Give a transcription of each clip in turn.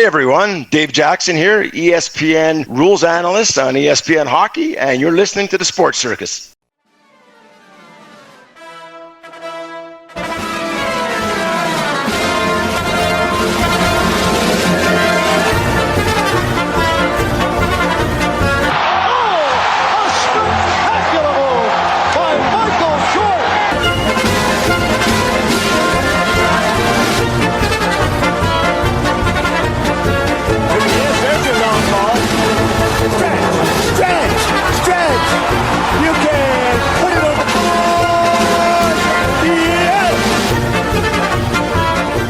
everyone, Dave Jackson here, ESPN rules analyst on ESPN Hockey, and you're listening to the Sports Circus.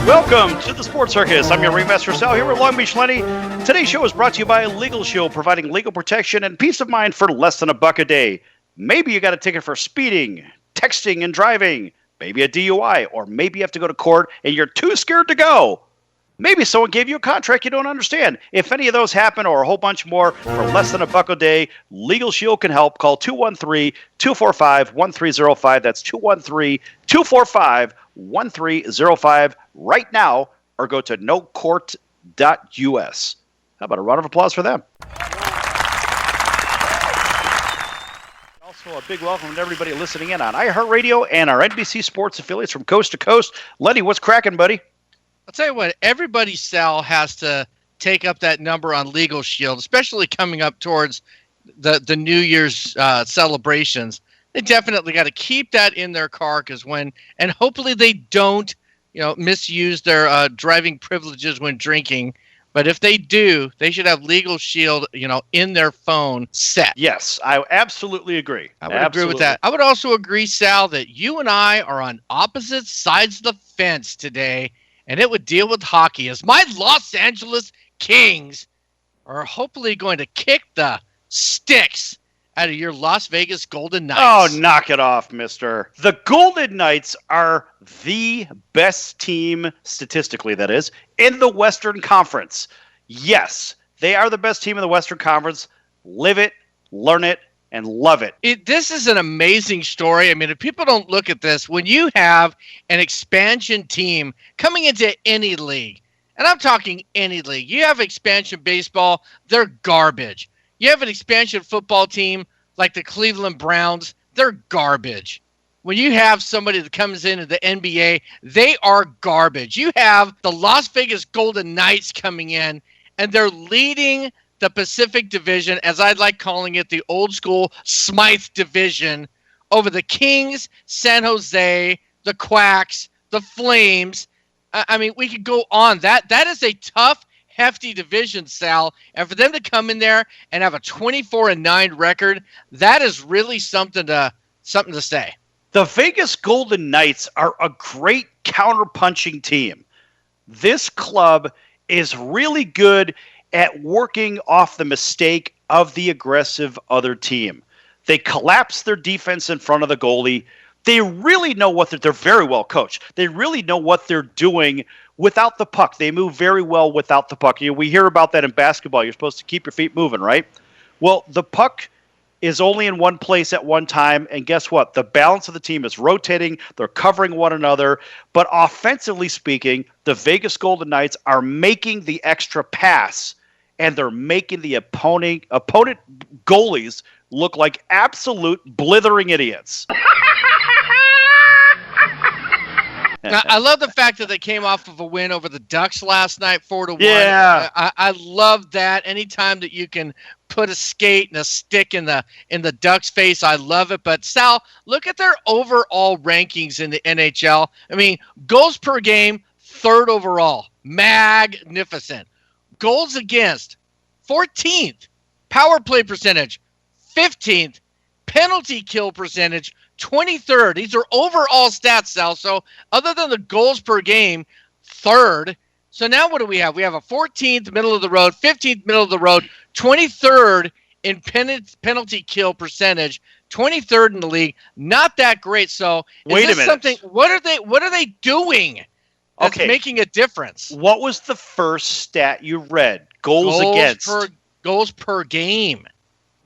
Welcome to the Sports Circus. I'm your Ringmaster Sal here with Long Beach Lenny. Today's show is brought to you by Legal Shield, providing legal protection and peace of mind for less than $1 a day. Maybe you got a ticket for speeding, texting, and driving. Maybe a DUI, or maybe you have to go to court and you're too scared to go. Maybe someone gave you a contract you don't understand. If any of those happen or a whole bunch more for less than $1 a day, Legal Shield can help. Call 213-245-1305. That's 213-245-1305 right now, or go to nocourt.us. How about a round of applause for them? Also, a big welcome to everybody listening in on iHeartRadio and our NBC Sports affiliates from coast to coast. Lenny, what's cracking, buddy? I'll tell you what, everybody, Sal, has to take up that number on Legal Shield, especially coming up towards the New Year's celebrations. They definitely got to keep that in their car and hopefully they don't, misuse their driving privileges when drinking. But if they do, they should have Legal Shield, in their phone set. Yes, I absolutely agree. I would agree with that. I would also agree, Sal, that you and I are on opposite sides of the fence today. And it would deal with hockey, as my Los Angeles Kings are hopefully going to kick the sticks out of your Las Vegas Golden Knights. Oh, knock it off, mister. The Golden Knights are the best team, statistically that is, in the Western Conference. Yes, they are the best team in the Western Conference. Live it, learn it, and love it. This is an amazing story. I mean, if people don't look at this, when you have an expansion team coming into any league, and I'm talking any league, you have expansion baseball, they're garbage. You have an expansion football team like the Cleveland Browns, they're garbage. When you have somebody that comes into the NBA, they are garbage. You have the Las Vegas Golden Knights coming in, and they're leading the Pacific Division, as I like calling it, the old school Smythe Division, over the Kings, San Jose, the Quacks, the Flames. I mean, we could go on. That is a tough, hefty division, Sal. And for them to come in there and have a 24-9 record, that is really something to say. The Vegas Golden Knights are a great counter-punching team. This club is really good at working off the mistake of the aggressive other team. They collapse their defense in front of the goalie. They really know what they're very well coached. They really know what they're doing without the puck. They move very well without the puck. We hear about that in basketball. You're supposed to keep your feet moving, right? Well, the puck is only in one place at one time, and guess what? The balance of the team is rotating. They're covering one another. But offensively speaking, the Vegas Golden Knights are making the extra pass, and they're making the opponent goalies look like absolute blithering idiots. Now, I love the fact that they came off of a win over the Ducks last night, 4-1. Yeah, I love that. Anytime that you can put a skate and a stick in the Ducks' face, I love it. But Sal, look at their overall rankings in the NHL. I mean, goals per game, 3rd overall, magnificent. Goals against, 14th. Power play percentage, 15th. Penalty kill percentage, 23rd. These are overall stats, Sal. So other than the goals per game, 3rd. So now what do we have? We have a 14th, middle of the road, 15th, middle of the road, 23rd in penalty kill percentage, 23rd in the league. Not that great. So wait a minute. What are they doing that's making a difference? What was the first stat you read? Goals against. Goals per game.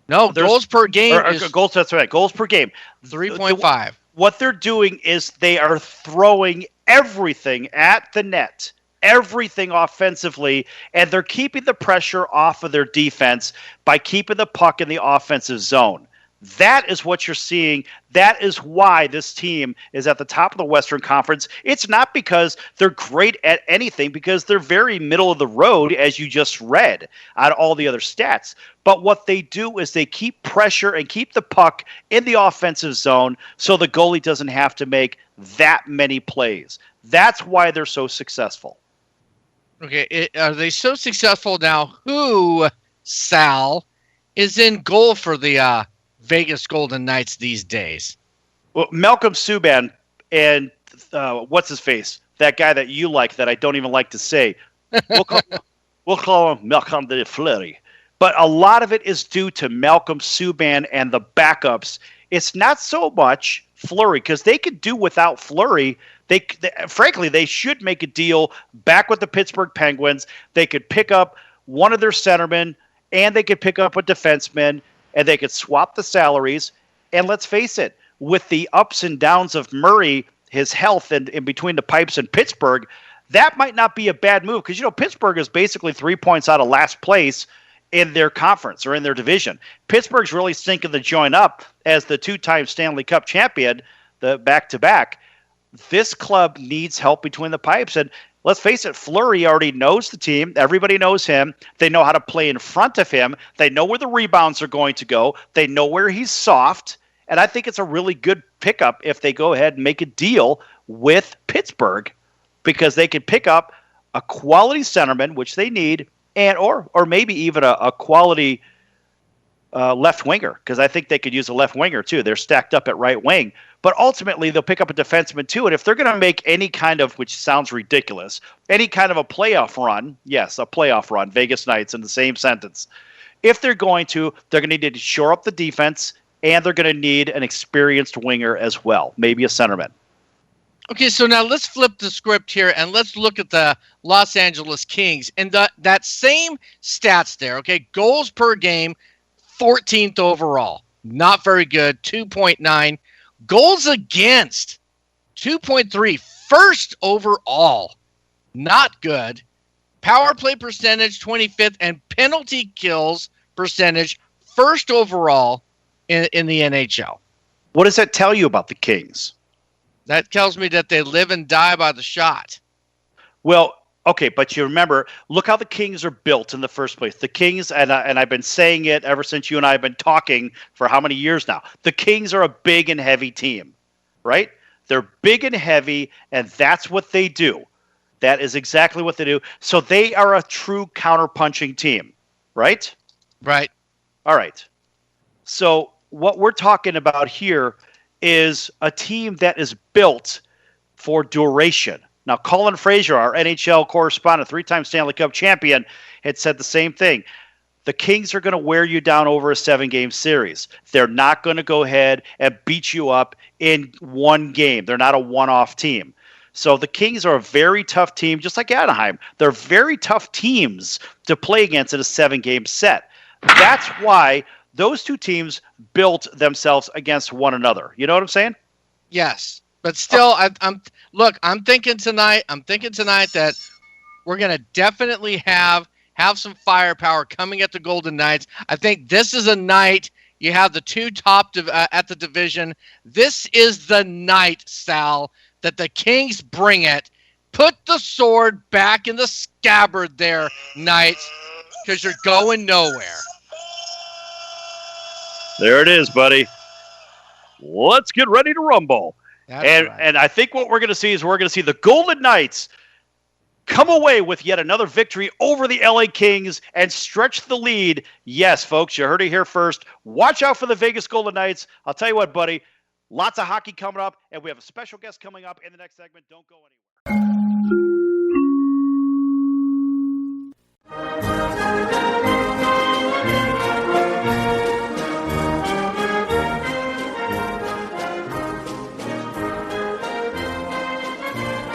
No, goals per game. That's right. Goals per game. 3.5. What they're doing is they are throwing everything at the net. everything offensively, and they're keeping the pressure off of their defense by keeping the puck in the offensive zone. That is what you're seeing. That is why this team is at the top of the Western Conference. It's not because they're great at anything, because they're very middle of the road, as you just read, out of all the other stats. But what they do is they keep pressure and keep the puck in the offensive zone so the goalie doesn't have to make that many plays. That's why they're so successful. Okay, are they so successful now? Who, Sal, is in goal for the Vegas Golden Knights these days? Well, Malcolm Subban and what's his face? That guy that you like that I don't even like to say. We'll call him Malcolm de Fleury. But a lot of it is due to Malcolm Subban and the backups. It's not so much Fleury, because they could do without Fleury. Frankly, they should make a deal back with the Pittsburgh Penguins. They could pick up one of their centermen, and they could pick up a defenseman, and they could swap the salaries. And let's face it, with the ups and downs of Murray, his health, and in between the pipes in Pittsburgh, that might not be a bad move, because, Pittsburgh is basically 3 points out of last place in their conference or in their division. Pittsburgh's really sinking the joint up as the two-time Stanley Cup champion, the back-to-back. This club needs help between the pipes. And let's face it, Fleury already knows the team. Everybody knows him. They know how to play in front of him. They know where the rebounds are going to go. They know where he's soft. And I think it's a really good pickup if they go ahead and make a deal with Pittsburgh, because they could pick up a quality centerman, which they need, and or maybe even a quality left winger, because I think they could use a left winger too. They're stacked up at right wing. But ultimately, they'll pick up a defenseman too. And if they're going to make any kind of, which sounds ridiculous, any kind of a playoff run, yes, a playoff run, Vegas Knights in the same sentence. If they're going to need to shore up the defense, and they're going to need an experienced winger as well, maybe a centerman. Okay, so now let's flip the script here and let's look at the Los Angeles Kings. And that same stats there, okay, goals per game, 14th overall. Not very good, 2.9. Goals against, 2.3. First overall, not good. Power play percentage, 25th. And penalty kills percentage, first overall in the NHL. What does that tell you about the Kings? That tells me that they live and die by the shot. Well, okay, but you remember, look how the Kings are built in the first place. The Kings, and I've been saying it ever since you and I have been talking for how many years now. The Kings are a big and heavy team, right? They're big and heavy, and that's what they do. That is exactly what they do. So they are a true counterpunching team, right? Right. All right. So what we're talking about here is a team that is built for duration. Now, Colin Fraser, our NHL correspondent, 3-time Stanley Cup champion, had said the same thing. The Kings are going to wear you down over a 7-game series. They're not going to go ahead and beat you up in one game. They're not a one-off team. So the Kings are a very tough team, just like Anaheim. They're very tough teams to play against in a 7-game set. That's why those two teams built themselves against one another. You know what I'm saying? Yes, but still, I'm thinking tonight that we're going to definitely have some firepower coming at the Golden Knights. I think this is a night you have the two top at the division. This is the night, Sal, that the Kings bring it. Put the sword back in the scabbard there, Knights, because you're going nowhere. There it is, buddy. Let's get ready to rumble. Right. And I think what we're going to see is the Golden Knights come away with yet another victory over the LA Kings and stretch the lead. Yes, folks, you heard it here first. Watch out for the Vegas Golden Knights. I'll tell you what, buddy, lots of hockey coming up, and we have a special guest coming up in the next segment. Don't go anywhere.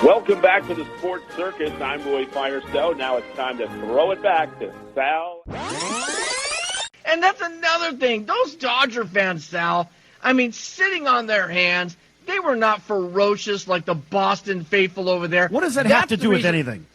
Welcome back to the Sports Circus. I'm Roy Firestone. Now it's time to throw it back to Sal. And that's another thing. Those Dodger fans, Sal, I mean, sitting on their hands, they were not ferocious like the Boston faithful over there. What does that have to do with anything?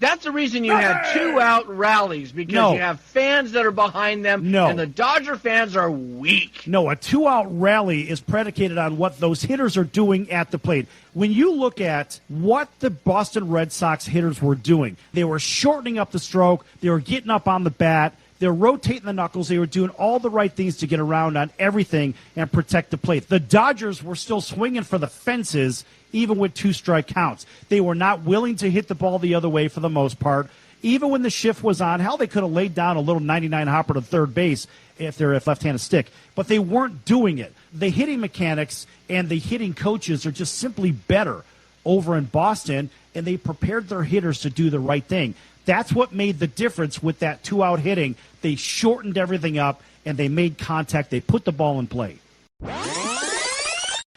That's the reason you have 2-out rallies, because you have fans that are behind them, and the Dodger fans are weak. No, a 2-out rally is predicated on what those hitters are doing at the plate. When you look at what the Boston Red Sox hitters were doing, they were shortening up the stroke, they were getting up on the bat, they were rotating the knuckles, they were doing all the right things to get around on everything and protect the plate. The Dodgers were still swinging for the fences, even with 2-strike counts. They were not willing to hit the ball the other way for the most part. Even when the shift was on, hell, they could have laid down a little 99 hopper to third base if they're a left-handed stick. But they weren't doing it. The hitting mechanics and the hitting coaches are just simply better over in Boston, and they prepared their hitters to do the right thing. That's what made the difference with that 2-out hitting. They shortened everything up, and they made contact. They put the ball in play.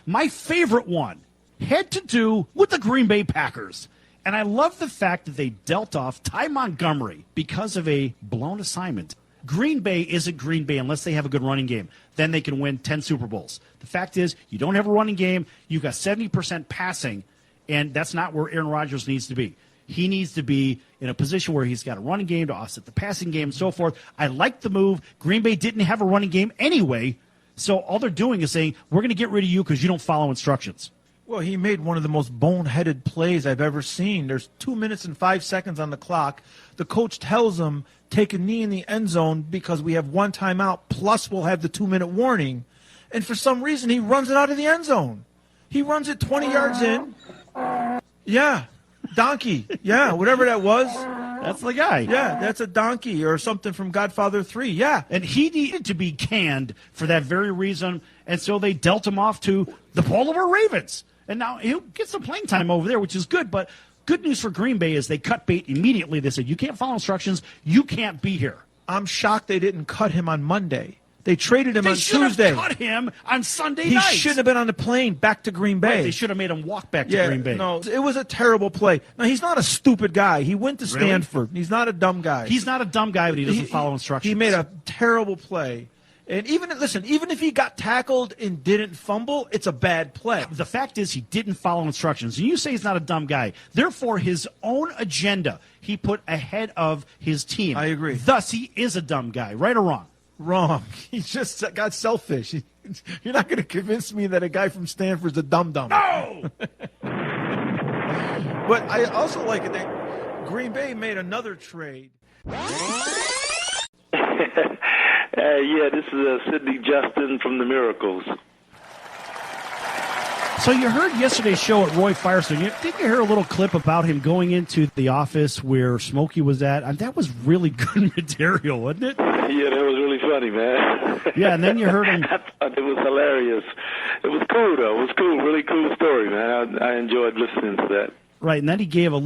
My favorite one had to do with the Green Bay Packers. And I love the fact that they dealt off Ty Montgomery because of a blown assignment. Green Bay isn't Green Bay unless they have a good running game. Then they can win 10 Super Bowls. The fact is, you don't have a running game. You've got 70% passing, and that's not where Aaron Rodgers needs to be. He needs to be in a position where he's got a running game to offset the passing game and so forth. I like the move. Green Bay didn't have a running game anyway, so all they're doing is saying, we're going to get rid of you because you don't follow instructions. Well, he made one of the most boneheaded plays I've ever seen. There's 2 minutes and 5 seconds on the clock. The coach tells him, take a knee in the end zone because we have one timeout, plus we'll have the 2-minute warning. And for some reason, he runs it out of the end zone. He runs it 20 yards in. Yeah, donkey. Yeah, whatever that was. That's the guy. Yeah, that's a donkey or something from Godfather 3. Yeah. And he needed to be canned for that very reason, and so they dealt him off to the Baltimore Ravens. And now he'll get some playing time over there, which is good. But good news for Green Bay is they cut bait immediately. They said, you can't follow instructions. You can't be here. I'm shocked they didn't cut him on Monday. They traded him on Tuesday. They should have cut him on Sunday night. He shouldn't have been on the plane back to Green Bay. Right, they should have made him walk back to Green Bay. No, it was a terrible play. Now, he's not a stupid guy. He went to Stanford. He's not a dumb guy. He's not a dumb guy, but he doesn't follow instructions. He made a terrible play. And even if he got tackled and didn't fumble, it's a bad play. The fact is he didn't follow instructions. And you say he's not a dumb guy. Therefore, his own agenda he put ahead of his team. I agree. Thus, he is a dumb guy. Right or wrong? Wrong. He just got selfish. You're not going to convince me that a guy from Stanford's a dum-dum. No! But I also like it that Green Bay made another trade. Yeah, this is Sidney Justin from the Miracles. So you heard yesterday's show at Roy Firestone. Didn't you hear a little clip about him going into the office where Smokey was at? And that was really good material, wasn't it? Yeah, that was really funny, man. Yeah, and then you heard him. I thought it was hilarious. It was cool, though. It was cool. Really cool story, man. I enjoyed listening to that. Right, and then he gave a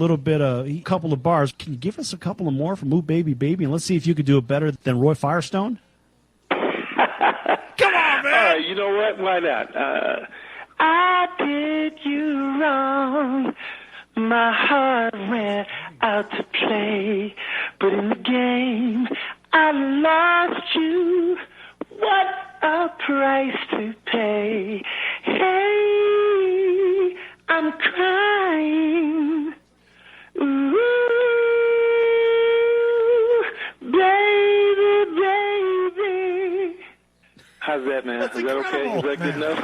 couple of bars. Can you give us a couple of more from Ooh Baby Baby? And let's see if you could do it better than Roy Firestone. Come on, man! All right, you know what? Why not? I did you wrong. My heart went out to play. But in the game, I lost you. What a price to pay. Hey, I'm crying. Ooh, baby, baby. How's that, man? That's Is that okay? Is that good enough?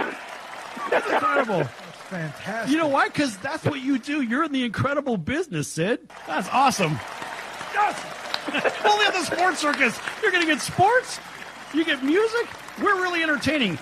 That's incredible. That's fantastic. You know why? Because that's what you do. You're in the incredible business, Sid. That's awesome. Yes! Only on the Sports Circus. You're going to get sports. You get music. We're really entertaining.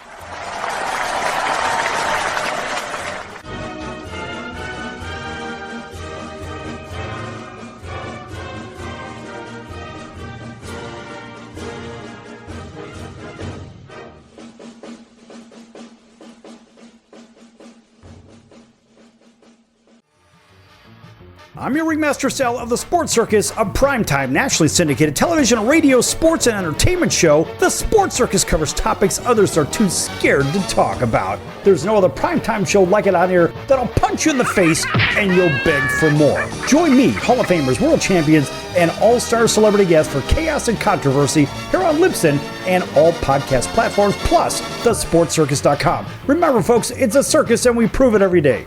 I'm your Ringmaster Sal of the Sports Circus, a primetime, nationally syndicated television, radio, sports, and entertainment show. The Sports Circus covers topics others are too scared to talk about. There's no other primetime show like it out here that'll punch you in the face and you'll beg for more. Join me, Hall of Famers, world champions, and all-star celebrity guests for chaos and controversy here on Libsyn and all podcast platforms, plus thesportscircus.com. Remember, folks, it's a circus and we prove it every day.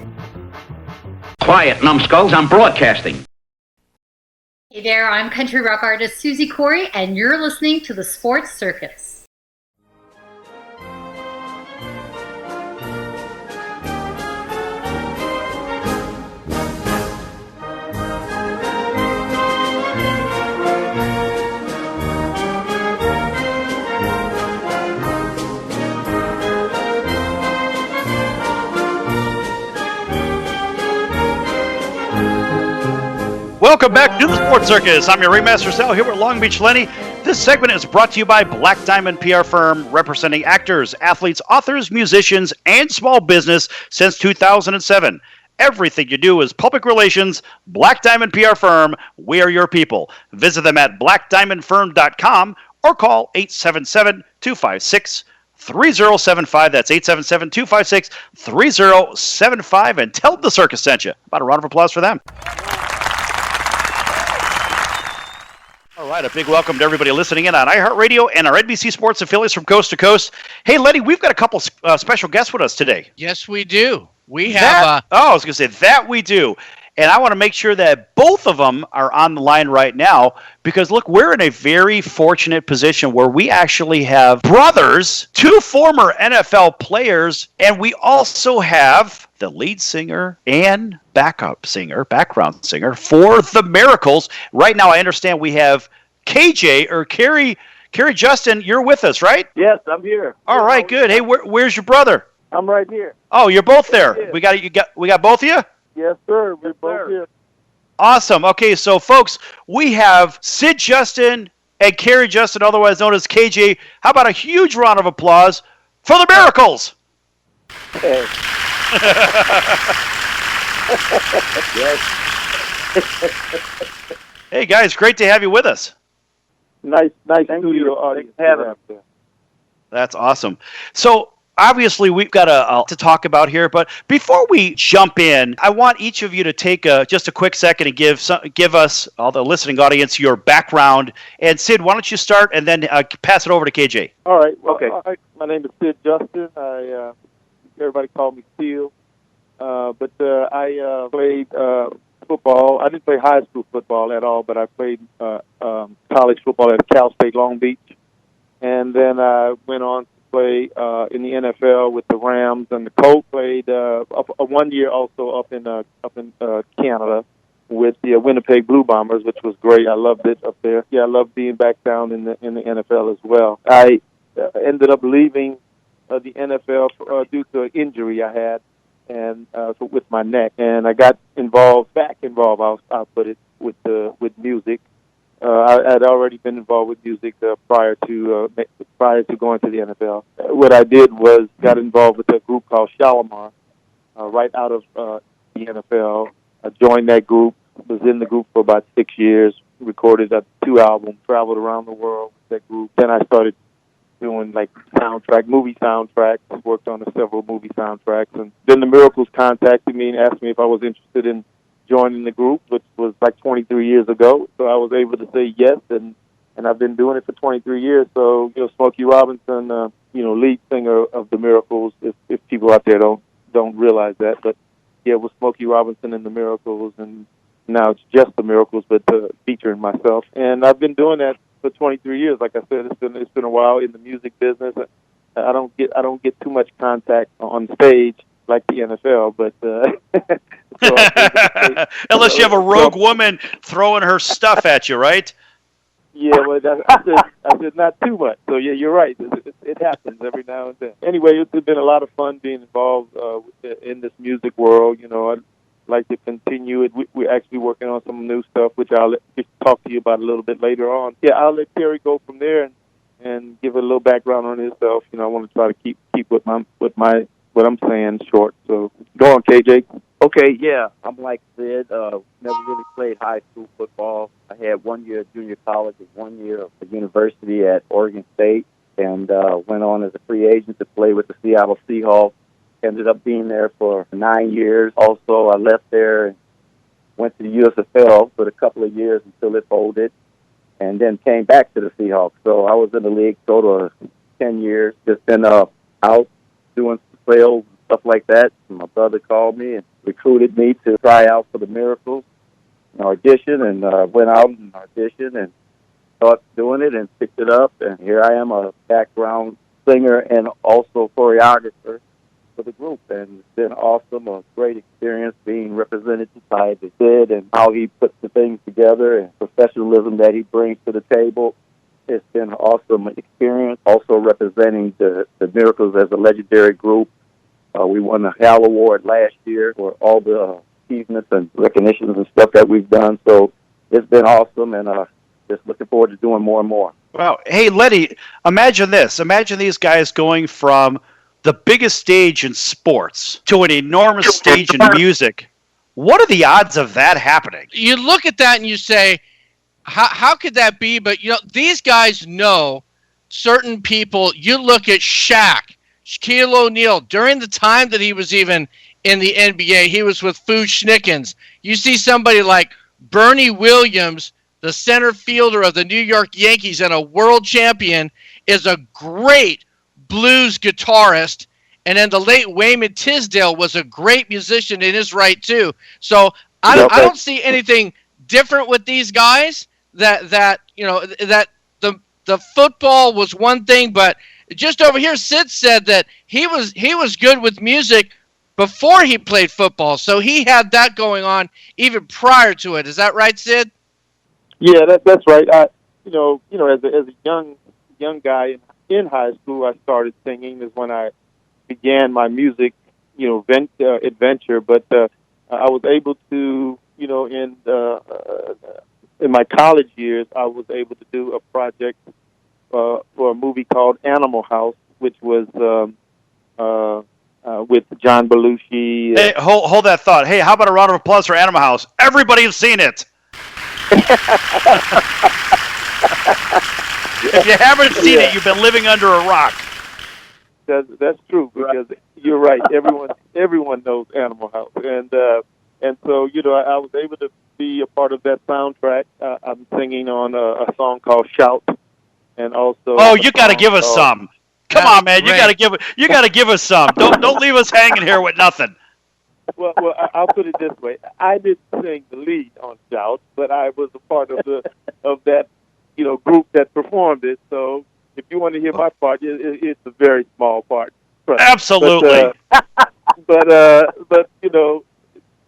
Quiet, numbskulls, I'm broadcasting. Hey there, I'm country rock artist Susie Corey, and you're listening to the Sports Circus. Welcome back to the Sports Circus. I'm your Ringmaster Sal here with Long Beach Lenny. This segment is brought to you by Black Diamond PR Firm, representing actors, athletes, authors, musicians, and small business since 2007. Everything you do is public relations. Black Diamond PR Firm, we are your people. Visit them at blackdiamondfirm.com or call 877-256-3075. That's 877-256-3075. And tell them the circus sent you. About a round of applause for them. All right, a big welcome to everybody listening in on iHeartRadio and our NBC Sports affiliates from coast to coast. Hey, Lenny, we've got a couple special guests with us today. Yes, we do. We have... I was going to say, that we do. And I want to make sure that both of them are on the line right now because, look, we're in a very fortunate position where we actually have brothers, two former NFL players, and we also have the lead singer and background singer for the Miracles. Right now, I understand we have KJ or Kerry Justin. You're with us, right? Yes, I'm here. All right, good. Hey, where's your brother? I'm right here. Oh, you're both there. Yeah. We got both of you? Yes, sir. We're both here. Awesome. Okay, so folks, we have Sid Justin and Kerry Justin, otherwise known as KJ. How about a huge round of applause for the Miracles? Hey. Yes. Hey guys, great to have you with us. Nice studio audience. That's awesome. So obviously we've got to talk about here, but before we jump in, I want each of you to take just a quick second and give us, all the listening audience, your background. And Sid, why don't you start and then pass it over to KJ? All right. Well, okay. My name is Sid Justin. Everybody called me Steel. But I played football. I didn't play high school football at all, but I played college football at Cal State Long Beach. And then I went on to play in the NFL with the Rams and the Colts. Played 1 year also up in Canada with the Winnipeg Blue Bombers, which was great. I loved it up there. Yeah, I loved being back down in the NFL as well. I ended up leaving the NFL due to an injury I had, and with my neck, and I got back involved. I'll put it with music. I had already been involved with music prior to going to the NFL. What I did was got involved with a group called Shalimar right out of the NFL. I joined that group. Was in the group for about 6 years. Recorded 2 albums. Traveled around the world with that group. Then I started doing like movie soundtracks, worked on several movie soundtracks, and then the Miracles contacted me and asked me if I was interested in joining the group, which was like 23 years ago. So I was able to say yes, and I've been doing it for 23 years. So, Smokey Robinson, lead singer of the Miracles, if people out there don't realize that, but yeah, it was Smokey Robinson and the Miracles, and now it's just the Miracles, but featuring myself. And I've been doing that for 23 years. Like I said, it's been a while in the music business. I don't get too much contact on stage like the NFL, but unless you have a rogue woman throwing her stuff at you, right? Yeah, well, I said not too much. So yeah, you're right. It happens every now and then. Anyway, it's been a lot of fun being involved in this music world. I'd like to continue it. We're actually working on some new stuff, which I'll talk to you about a little bit later on. Yeah, I'll let Terry go from there and give a little background on himself. I want to try to keep what I'm saying short. So go on, KJ. Okay, yeah, I'm like Sid. Never really played high school football. I had 1 year of junior college and 1 year of university at Oregon State, and went on as a free agent to play with the Seattle Seahawks. Ended up being there for 9 years. Also, I left there and went to the USFL for a couple of years until it folded, and then came back to the Seahawks. So I was in the league total of 10 years, just been out doing sales and stuff like that. And my brother called me and recruited me to try out for the Miracles. audition, and went out and auditioned and thought doing it and picked it up. And here I am, a background singer and also choreographer for the group. And it's been awesome, a great experience being represented by the Sid and how he puts the things together and professionalism that he brings to the table. It's been an awesome experience. Also representing the Miracles as a legendary group. We won the HAL Award last year for all the achievements and recognitions and stuff that we've done. So it's been awesome, and just looking forward to doing more and more. Wow. Hey, Letty, imagine this. Imagine these guys going from the biggest stage in sports to an enormous stage in music. What are the odds of that happening? You look at that and you say, how could that be? But, these guys know certain people. You look at Shaquille O'Neal, during the time that he was even in the NBA, he was with Fu Schnickens. You see somebody like Bernie Williams, the center fielder of the New York Yankees and a world champion, is a great blues guitarist. And then the late Wayman Tisdale was a great musician in his right, too. So I don't see anything different with these guys. That the football was one thing, but just over here, Sid said that he was good with music before he played football, so he had that going on even prior to it. Is that right, Sid? Yeah, that's right. As a young guy in high school, I started singing. Is when I began my music, adventure. But I was able to, in my college years, I was able to do a project for a movie called Animal House, which was with John Belushi. Hey, hold that thought. Hey, how about a round of applause for Animal House? Everybody has seen it. If you haven't seen it, you've been living under a rock. That's true, because you're right. Everyone knows Animal House, and so I was able to be a part of that soundtrack. I'm singing on a song called "Shout," and also. Oh, you got to give us some. Come on, man! You got to give us some. Don't leave us hanging here with nothing. Well, I'll put it this way: I didn't sing the lead on "Shout," but I was a part of that group that performed it. So if you want to hear my part, it's a very small part. Absolutely. But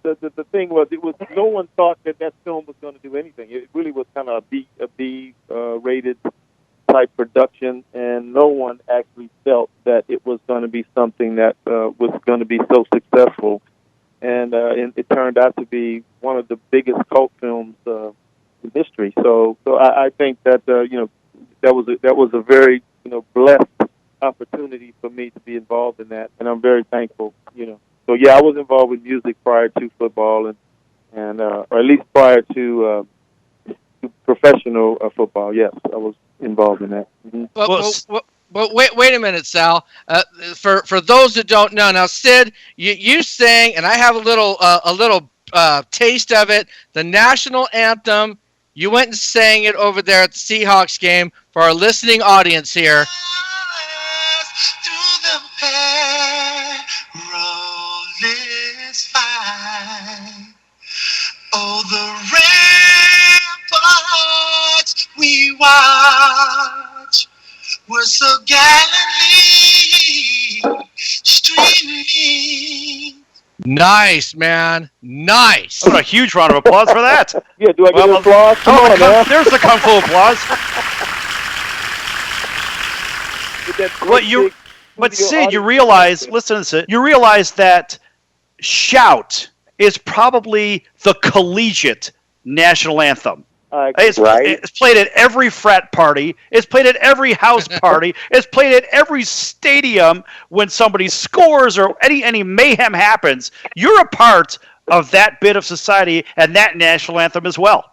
the thing was, no one thought that film was going to do anything. It really was kind of a B rated type production, and no one actually felt that it was going to be something that was going to be so successful. And it turned out to be one of the biggest cult films in history. So I think that that was a very blessed opportunity for me to be involved in that, and I'm very thankful. So yeah, I was involved with music prior to football, and or at least prior to professional football. Yes, I was involved in that. Mm-hmm. But wait a minute, Sal. For those that don't know, now Sid, you sang, and I have a little taste of it. The national anthem. You went and sang it over there at the Seahawks game for our listening audience here. Through the perilous fight, oh, the ramparts we watch were so gallantly streaming. Nice, man. Nice. What a huge round of applause for that. Yeah, do I get applause? There's the Kung Fu applause. But Sid, you realize, listen to this, you realize that Shout is probably the collegiate national anthem. It's played at every frat party. It's played at every house party. It's played at every stadium when somebody scores or any mayhem happens. You're a part of that bit of society and that national anthem as well.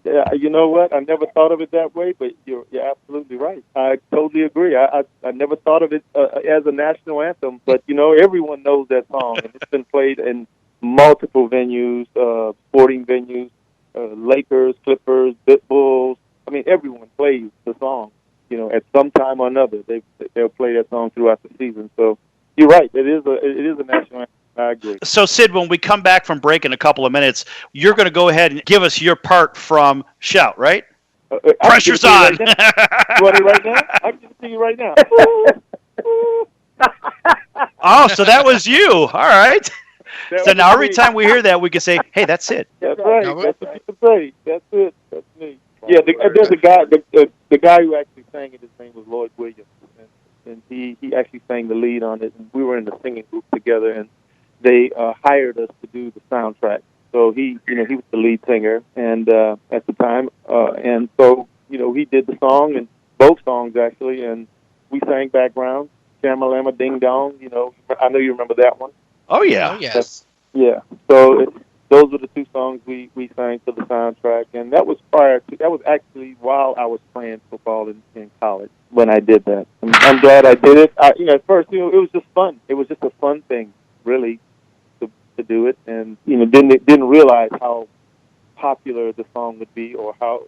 Yeah, you know what? I never thought of it that way, but you're absolutely right. I totally agree. I never thought of it as a national anthem, but everyone knows that song, and it's been played in multiple venues, sporting venues. Lakers, Clippers, Bulls. I mean, everyone plays the song. At some time or another, they'll play that song throughout the season. So you're right. It is a national anthem. I agree. So, Sid, when we come back from break in a couple of minutes, you're going to go ahead and give us your part from Shout, right? Pressure's on. You want it right now? I can see you right now. Oh, so that was you. All right. So now every time we hear that, we can say, hey, that's it. That's right. That's what you can say. That's it. That's me. Yeah, there's a guy, the guy who actually sang it, his name was Lloyd Williams. And he actually sang the lead on it. And we were in the singing group together, and they hired us to do the soundtrack. So he was the lead singer, and at the time, and so he did the song and both songs actually, and we sang background, Shamalama Ding Dong. I know you remember that one. Oh yeah, yes, yeah. So those were the two songs we sang for the soundtrack, and that was actually while I was playing football in college when I did that. I'm glad I did it. At first, it was just fun. It was just a fun thing, really, to do it, and didn't realize how popular the song would be or how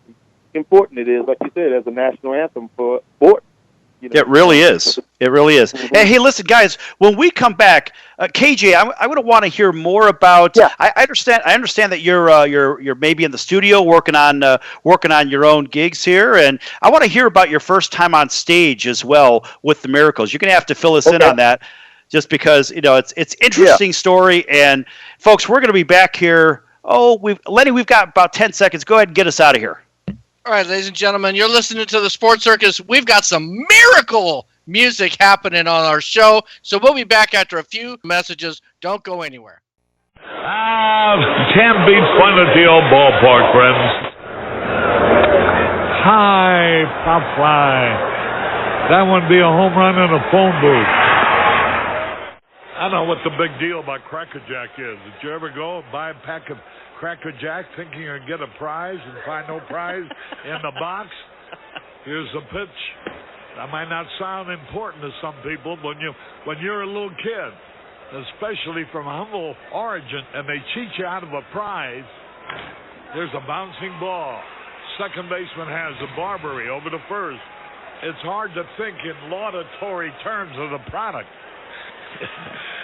important it is, like you said, as a national anthem for sport. It really is. It really is. Mm-hmm. Hey, listen, guys. When we come back, KJ, I'm going to want to hear more about. Yeah. I understand that you're maybe in the studio working on your own gigs here, and I want to hear about your first time on stage as well with the Miracles. You're going to have to fill us in on that, just because it's interesting story. And folks, we're going to be back here. Lenny, we've got about 10 seconds. Go ahead and get us out of here. All right, ladies and gentlemen, you're listening to the Sports Circus. We've got some miracle music happening on our show, so we'll be back after a few messages. Don't go anywhere. Can't beat fun at the old ballpark, friends. Hi, pop fly. That would be a home run in a phone booth. I don't know what the big deal about Cracker Jack is. Did you ever go and buy a pack of Cracker Jack thinking you're going to get a prize and find no prize in the box? Here's the pitch. That might not sound important to some people, but when you're a little kid, especially from humble origin, and they cheat you out of a prize, there's a bouncing ball. Second baseman has a Barbary over to first. It's hard to think in laudatory terms of the product.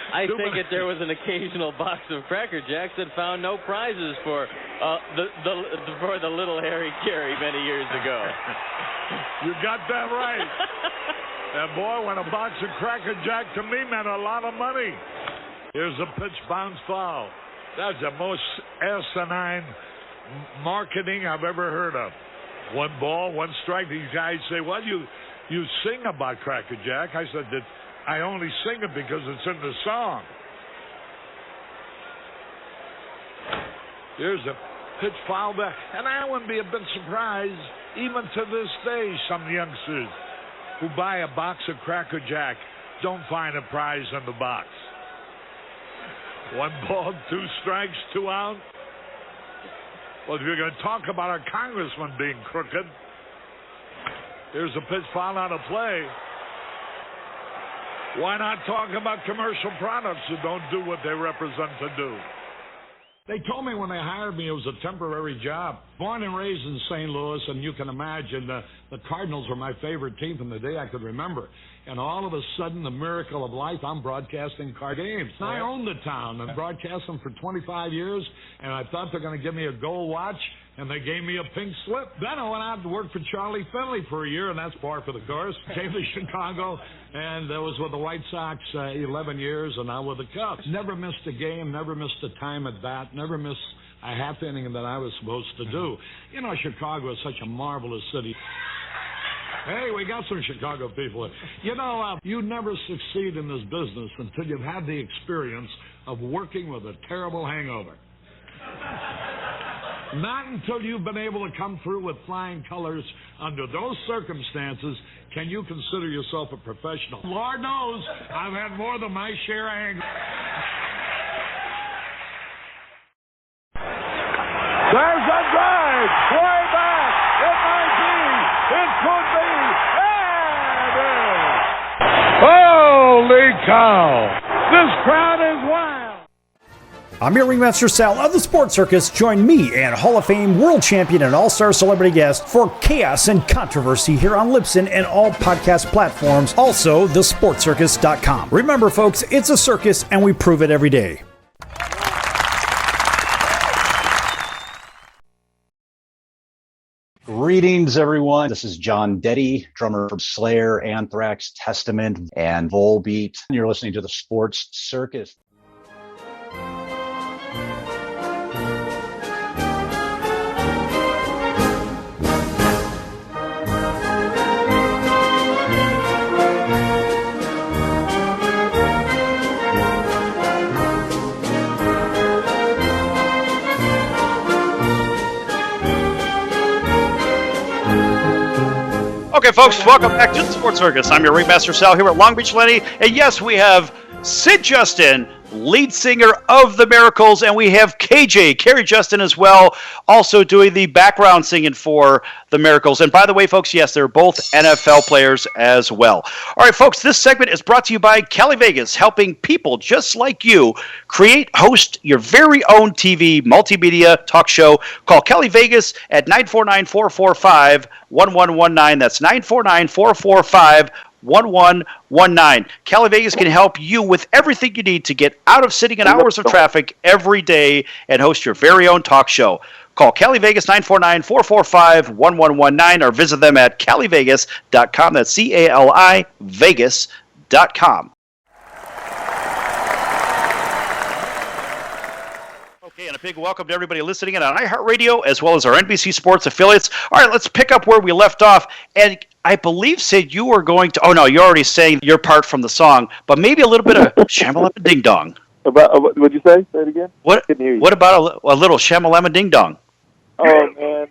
I think if there was an occasional box of Cracker Jacks that found no prizes for the little Harry Carey many years ago. You got that right. And boy, when a box of Cracker Jack to me meant a lot of money. Here's a pitch, bounce foul. That's the most asinine marketing I've ever heard of. 1 ball, 1 strike. These guys say, well, you sing about Cracker Jack. I said that I only sing it because it's in the song. Here's a pitch foul back. And I wouldn't be a bit surprised, even to this day, some youngsters who buy a box of Cracker Jack don't find a prize in the box. 1 ball, 2 strikes, 2 out. Well, if you're going to talk about our congressman being crooked, here's a pitch foul out of play. Why not talk about commercial products that don't do what they represent to do? They told me when they hired me it was a temporary job. Born and raised in St. Louis, and you can imagine the Cardinals were my favorite team from the day I could remember. And all of a sudden, the miracle of life, I'm broadcasting Card games. And I own the town and broadcast them for 25 years, and I thought they're going to give me a gold watch, and they gave me a pink slip. Then I went out to work for Charlie Finley for a year, and that's par for the course. Came to Chicago, and I was with the White Sox 11 years, and now with the Cubs. Never missed a game, never missed a time at bat, never missed a half inning that I was supposed to do. You know, Chicago is such a marvelous city. Hey, we got some Chicago people. You know, you never succeed in this business until you've had the experience of working with a terrible hangover. Not until you've been able to come through with flying colors under those circumstances can you consider yourself a professional. Lord knows, I've had more than my share of hangovers. There's a drive, way back, it might be, it could be, and it is. Holy cow, this crowd is wild. I'm your Ringmaster Sal of the Sports Circus. Join me and Hall of Fame world champion and all-star celebrity guest for chaos and controversy here on Libsyn and all podcast platforms. Also, thesportcircus.com. Remember, folks, it's a circus and we prove it every day. Greetings, everyone. This is John Detty, drummer from Slayer, Anthrax, Testament, and Volbeat. You're listening to the Sports Circus. Okay, folks, welcome back to the Sports Circus. I'm your Ringmaster Sal here at Long Beach Lenny. And yes, we have Sid Justin, lead singer of The Miracles, and we have KJ, Kerry Justin as well, also doing the background singing for The Miracles. And by the way, folks, yes, they're both NFL players as well. All right, folks, this segment is brought to you by Cali Vegas, helping people just like you create, host your very own TV multimedia talk show. Call Cali Vegas at 949-445-1119. That's 949-445-1119. 1119. Cali Vegas can help you with everything you need to get out of sitting in hours of traffic every day and host your very own talk show. Call Cali Vegas 949-445-1119 or visit them at calivegas.com. That's CALI Vegas.com. Okay, and a big welcome to everybody listening in on iHeartRadio as well as our NBC Sports affiliates. All right, let's pick up where we left off. And I believe, Sid, you were going to... Oh, no, you're already saying your part from the song, but maybe a little bit of Shamalama Ding Dong. About what'd you say? Say it again. What about a little Shamalama Ding Dong? Oh, man.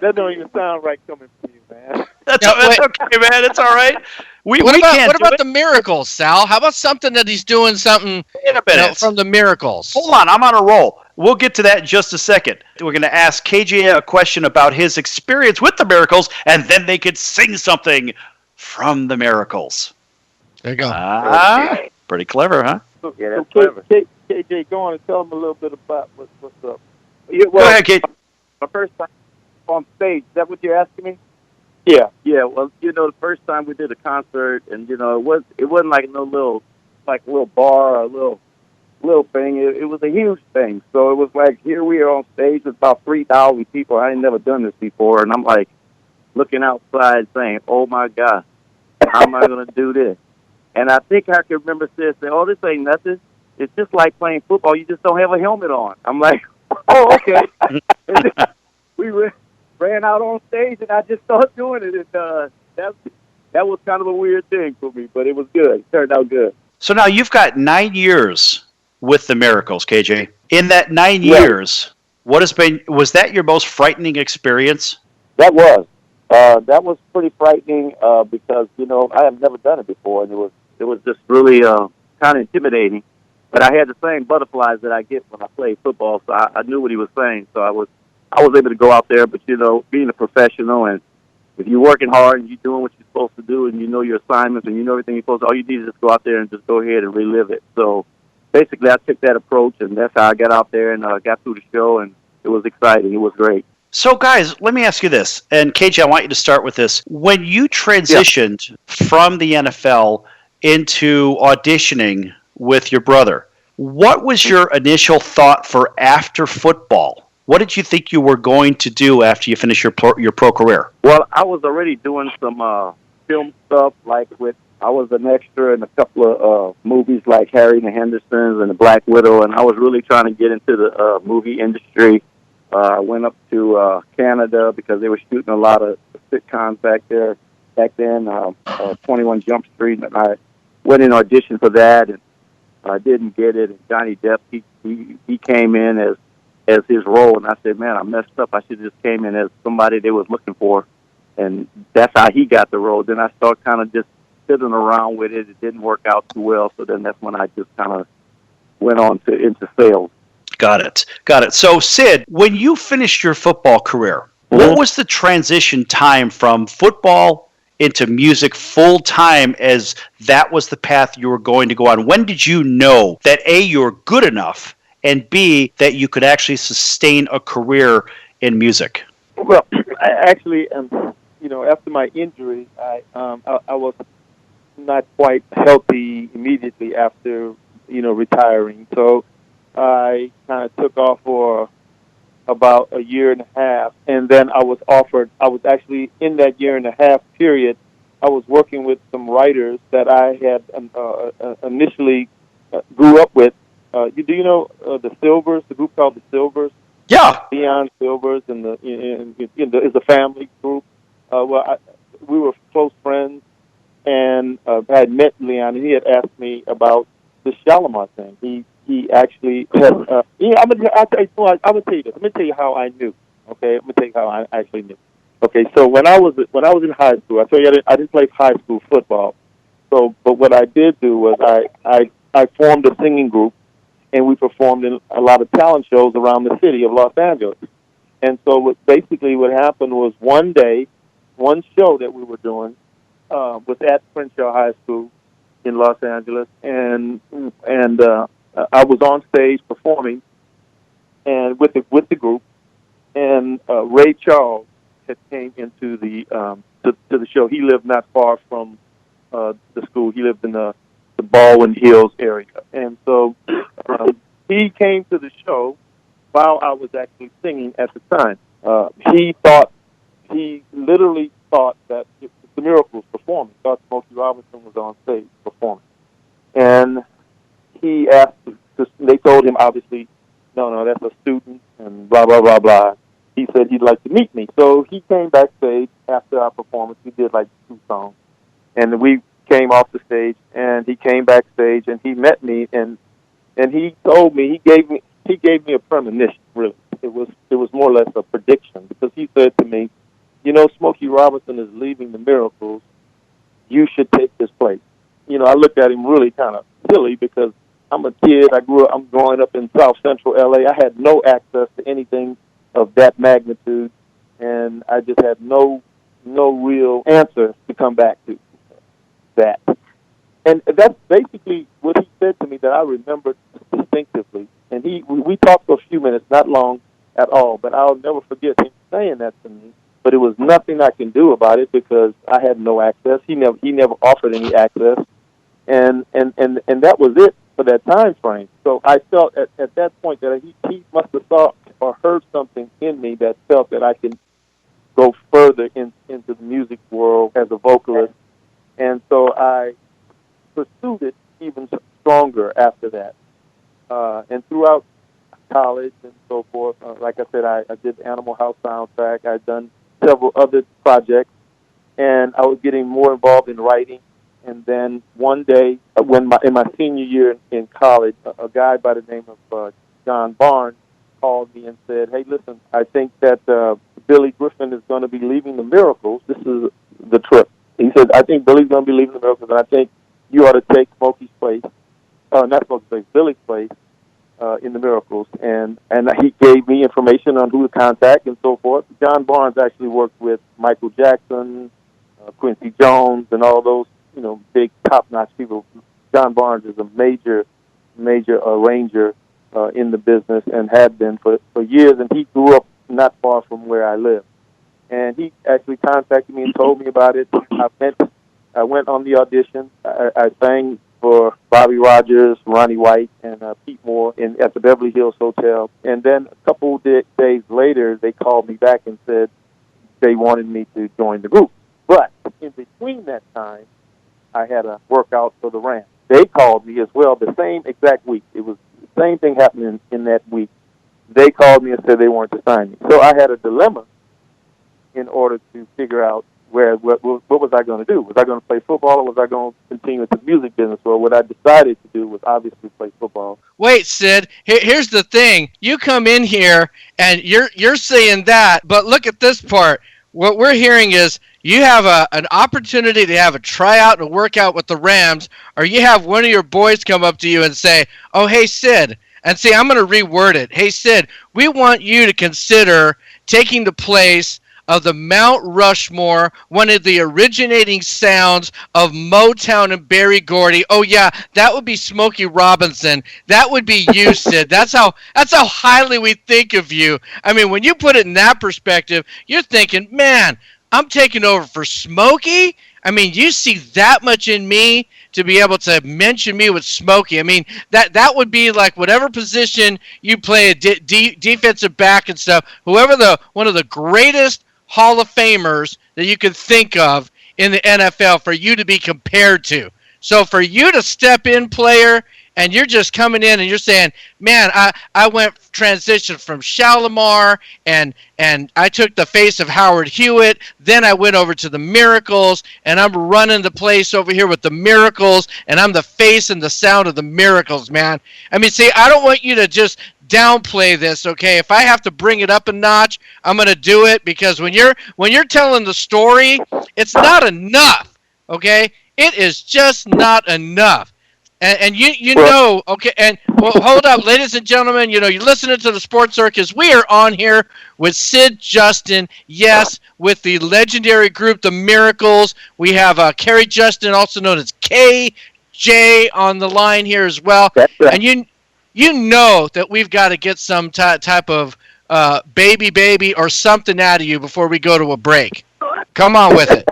that don't even sound right coming from you, man. That's okay, man. It's all right. What about the Miracles, Sal? How about something that he's doing something from the Miracles? Hold on, I'm on a roll. We'll get to that in just a second. We're going to ask KJ a question about his experience with the Miracles, and then they could sing something from the Miracles. There you go. Pretty clever, huh? Yeah, that's clever. KJ, go on and tell them a little bit about what's up. Yeah, well, go ahead, KJ. My first time on stage, is that what you're asking me? Yeah. Yeah, well, the first time we did a concert, and, it wasn't like no little bar or a little thing. It was a huge thing. So it was like, here we are on stage with about 3,000 people. I ain't never done this before, and I'm like looking outside saying, oh, my God, how am I going to do this? And I think I can remember saying, oh, this ain't nothing. It's just like playing football. You just don't have a helmet on. I'm like, oh, okay. We ran out on stage, and I just started doing it. And that was kind of a weird thing for me, but it was good. It turned out good. So now you've got 9 years with the Miracles, KJ. In that 9 years, was that your most frightening experience? That was pretty frightening because I have never done it before, and it was just really kind of intimidating. But I had the same butterflies that I get when I play football, so I knew what he was saying. So I was able to go out there. But being a professional, and if you're working hard and you're doing what you're supposed to do, and you know your assignments and you know everything you're supposed to, all you need is just go out there and just go ahead and relive it. So basically, I took that approach, and that's how I got out there and got through the show, and it was exciting. It was great. So, guys, let me ask you this, and KJ, I want you to start with this. When you transitioned from the NFL into auditioning with your brother, what was your initial thought for after football? What did you think you were going to do after you finished your pro career? Well, I was already doing some film stuff, I was an extra in a couple of movies like Harry and the Hendersons and The Black Widow, and I was really trying to get into the movie industry. I went up to Canada because they were shooting a lot of sitcoms back then, 21 Jump Street, and I went in audition for that, and I didn't get it. And Johnny Depp, he came in as his role, and I said, man, I messed up. I should have just came in as somebody they was looking for, and that's how he got the role. Then I started kind of just sitting around with it. It didn't work out too well, so then that's when I just kind of went on into sales. Got it. So, Sid, when you finished your football career, what was the transition time from football into music full time as that was the path you were going to go on? When did you know that A, you were good enough, and B, that you could actually sustain a career in music? Well, I actually, after my injury, I was not quite healthy immediately after, retiring. So I kind of took off for about a year and a half, and then I was actually in that year and a half period, I was working with some writers that I had initially grew up with. Do you know the Silvers, the group called the Silvers? Yeah. Leon Silvers and is a family group. We were close friends, and I had met Leon, and he had asked me about the Shalimar thing. He actually had. I would tell you this. Let me tell you how I knew. Okay, let me tell you how I actually knew. Okay, so when I was in high school, I told you I didn't play high school football. So, but what I did do was I formed a singing group, and we performed in a lot of talent shows around the city of Los Angeles. And so what happened was one day, one show that we were doing was at Crenshaw High School in Los Angeles, and I was on stage performing, and with the group, and Ray Charles had came into the to the show. He lived not far from the school. He lived in the Baldwin Hills area, and so he came to the show while I was actually singing at the time. He literally thought that the Miracles performing. Thought Smokey Robinson was on stage performing, and he asked. They told him obviously, no, that's a student, and blah blah blah blah. He said he'd like to meet me, so he came backstage after our performance. We did like 2 songs, and we came off the stage, and he came backstage, and he met me, and he told me he gave me a premonition. Really, it was more or less a prediction, because he said to me, Smokey Robinson is leaving the Miracles. You should take his place. I looked at him really kind of silly, because I'm a kid. I'm growing up in South Central LA. I had no access to anything of that magnitude, and I just had no real answer to come back to that. And that's basically what he said to me that I remembered distinctively. And we talked for a few minutes, not long at all, but I'll never forget him saying that to me. But it was nothing I can do about it, because I had no access. He never offered any access, and that was it for that time frame. So I felt at that point that he must have thought or heard something in me that felt that I can go further into the music world as a vocalist, and so I pursued it even stronger after that. And throughout college and so forth, like I said, I did the Animal House soundtrack. I'd done several other projects, and I was getting more involved in writing. And then one day, in my senior year in college, a guy by the name of John Barnes called me and said, "Hey, listen, I think that Billy Griffin is going to be leaving the Miracles. This is the trip." He said, "I think Billy's going to be leaving the Miracles, and I think you ought to take Smokey's place, not Smokey's place, Billy's place in the Miracles." And he gave me information on who to contact and so forth. John Barnes actually worked with Michael Jackson, Quincy Jones, and all those big top-notch people. John Barnes is a major arranger in the business, and had been for years, and he grew up not far from where I live. And he actually contacted me and told me about it. I went on the audition. I sang for Bobby Rogers, Ronnie White, and Pete Moore at the Beverly Hills Hotel. And then a couple days later, they called me back and said they wanted me to join the group. But in between that time, I had a workout for the Rams. They called me as well the same exact week. It was the same thing happening in that week. They called me and said they wanted to sign me. So I had a dilemma in order to figure out what was I going to do? Was I going to play football, or was I going to continue with the music business? Well, what I decided to do was obviously play football. Wait, Sid, here's the thing. You come in here and you're saying that, but look at this part. What we're hearing is you have an opportunity to have a tryout and a workout with the Rams, or you have one of your boys come up to you and say, "Oh, hey, Sid," and see, I'm going to reword it. "Hey, Sid, we want you to consider taking the place of the Mount Rushmore, one of the originating sounds of Motown and Berry Gordy. Oh yeah, that would be Smokey Robinson. That would be you, Sid. That's how highly we think of you. I mean, when you put it in that perspective, you're thinking, man, I'm taking over for Smokey. I mean, you see that much in me to be able to mention me with Smokey. I mean, that would be like whatever position you play, a defensive back and stuff, whoever one of the greatest Hall of Famers that you could think of in the NFL for you to be compared to. So for you to step in, player, and you're just coming in and you're saying, man, I went transition from Shalimar and I took the face of Howard Hewitt. Then I went over to the Miracles, and I'm running the place over here with the Miracles, and I'm the face and the sound of the Miracles, man. I mean, see, I don't want you to just downplay this, okay? If I have to bring it up a notch, I'm going to do it, because when you're telling the story, it's not enough, okay? It is just not enough. And you know, okay, and well, hold up, ladies and gentlemen, you know, you're listening to the Sports Circus. We are on here with Sid Justin, yes, with the legendary group, the Miracles. We have Kerry Justin, also known as KJ, on the line here as well. That's right. And you know that we've got to get some type of baby or something out of you before we go to a break. Come on with it.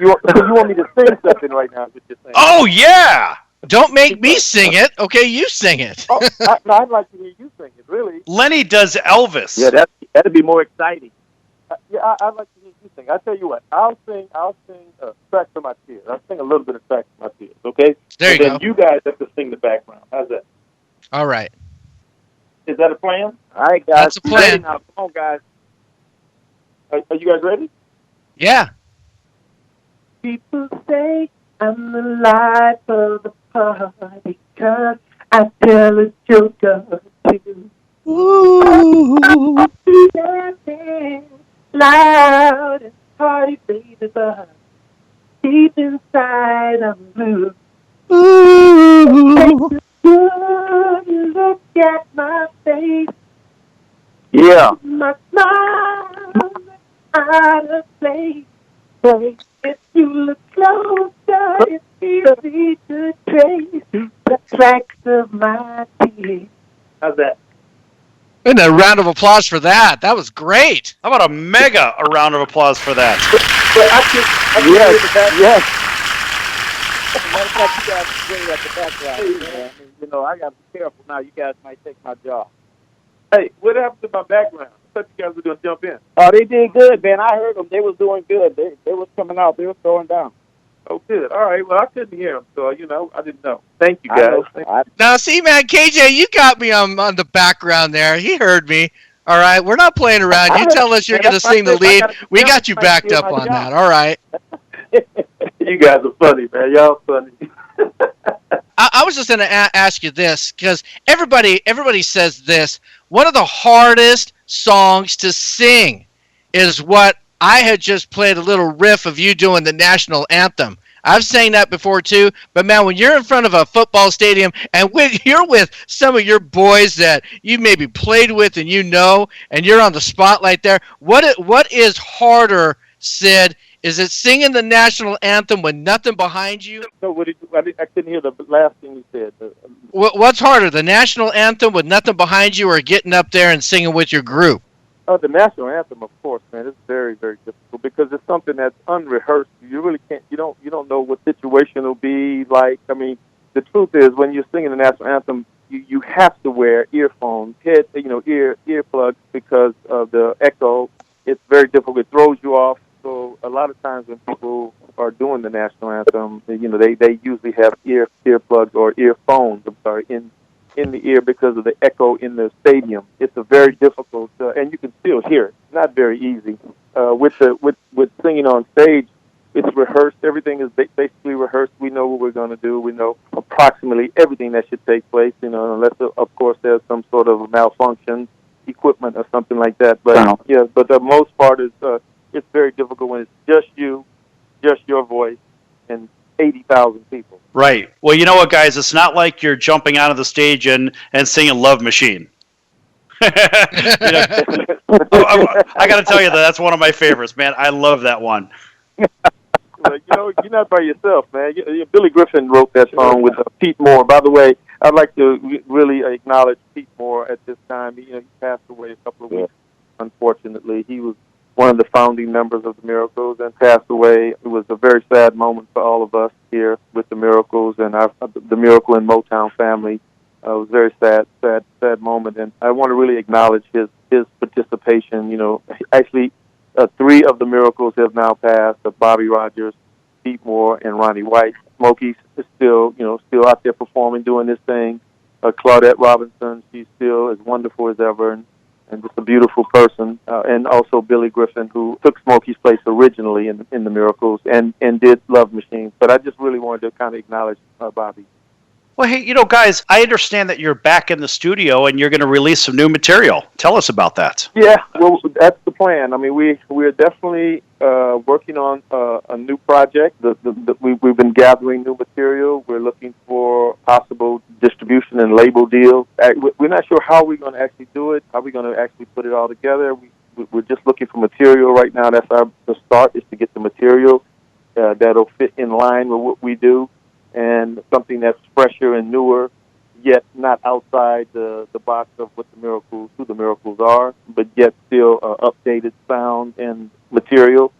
You want me to sing something right now? What you're saying? Oh, yeah! Don't make me sing it. Okay, you sing it. I'd like to hear you sing it, really. Lenny does Elvis. Yeah, that'd be more exciting. Yeah, I'd like to hear you sing. I tell you what, I'll sing Track for My Tears. I'll sing a little bit of Track for My Tears, okay? There you go. Then you guys have to sing the background. How's that? All right. Is that a plan? All right, guys. That's a plan. Now, come on, guys. Are you guys ready? Yeah. People say I'm the life of the party 'cause I tell a joke or two. Ooh, dancing loud and party, baby, but deep inside I'm blue. Ooh, look at my face. Yeah. My smile out of place. If you look closer, it's easy to trace the tracks of my tears. How's that? And a round of applause for that. That was great. How about a round of applause for that? But I can hear the background. Yes. Matter of fact, you guys can bring at the background. I mean, you know, I got to be careful now. You guys might take my job. Hey, what happened to my background? I thought you guys were going to jump in. Oh, they did good, man. I heard them. They was doing good. They was coming out. They was throwing down. Oh, good. All right. Well, I couldn't hear them, so, you know, I didn't know. Thank you, guys. Now, see, man, KJ, you got me on the background there. He heard me. All right. We're not playing around. You tell us you're going to sing the lead. We got you backed up on that. All right. You guys are funny, man. Y'all funny. I was just going to ask you this, because everybody says this. One of the hardest songs to sing is what I had just played a little riff of you doing the national anthem. I've sang that before too, but man, when you're in front of a football stadium and you're with some of your boys that you maybe played with and you know, and you're on the spotlight there, what is harder, Sid? Is it singing the national anthem with nothing behind you? No, I couldn't hear the last thing you said. What's harder, the national anthem with nothing behind you, or getting up there and singing with your group? Oh, the national anthem, of course, man. It's very, very difficult because it's something that's unrehearsed. You really can't. You don't know what situation it'll be like. I mean, the truth is, when you're singing the national anthem, you have to wear earphones, earplugs, because of the echo. It's very difficult. It throws you off. So a lot of times when people are doing the national anthem, you know, they usually have earplugs or earphones. In the ear because of the echo in the stadium. It's a very difficult, and you can still hear it. It's not very easy. With singing on stage, it's rehearsed. Everything is basically rehearsed. We know what we're going to do. We know approximately everything that should take place. You know, unless of course there's some sort of malfunction, equipment or something like that. But yeah, but the most part is it's very difficult when it's just you, just your voice, and 80,000 people. Right. Well, you know what, guys? It's not like you're jumping onto the stage and singing Love Machine. I got to tell you, that's one of my favorites, man. I love that one. You're not by yourself, man. Billy Griffin wrote that song with Pete Moore. By the way, I'd like to really acknowledge Pete Moore at this time. He passed away a couple of weeks, unfortunately. He was one of the founding members of the Miracles and passed away. It was a very sad moment for all of us here with the Miracles and the Miracle and Motown family. It was a very sad moment, and I want to really acknowledge his participation. Actually, 3 of the Miracles have now passed: Bobby Rogers, Pete Moore, and Ronnie White. Smokey is still out there performing, doing this thing. Claudette Robinson, she's still as wonderful as ever, and just a beautiful person. And also Billy Griffin, who took Smokey's place originally in the Miracles and did Love Machine. But I just really wanted to kind of acknowledge Bobby. Well, hey, guys, I understand that you're back in the studio and you're going to release some new material. Tell us about that. Yeah, well, that's the plan. I mean, we're definitely working on a new project. We've been gathering new material. We're looking for possible distribution and label deals. We're not sure how we're going to actually do it, how we're going to actually put it all together. We're just looking for material right now. That's the start, is to get the material that'll fit in line with what we do, and something that's fresher and newer, yet not outside the box of what who the Miracles are, but yet still updated sound and material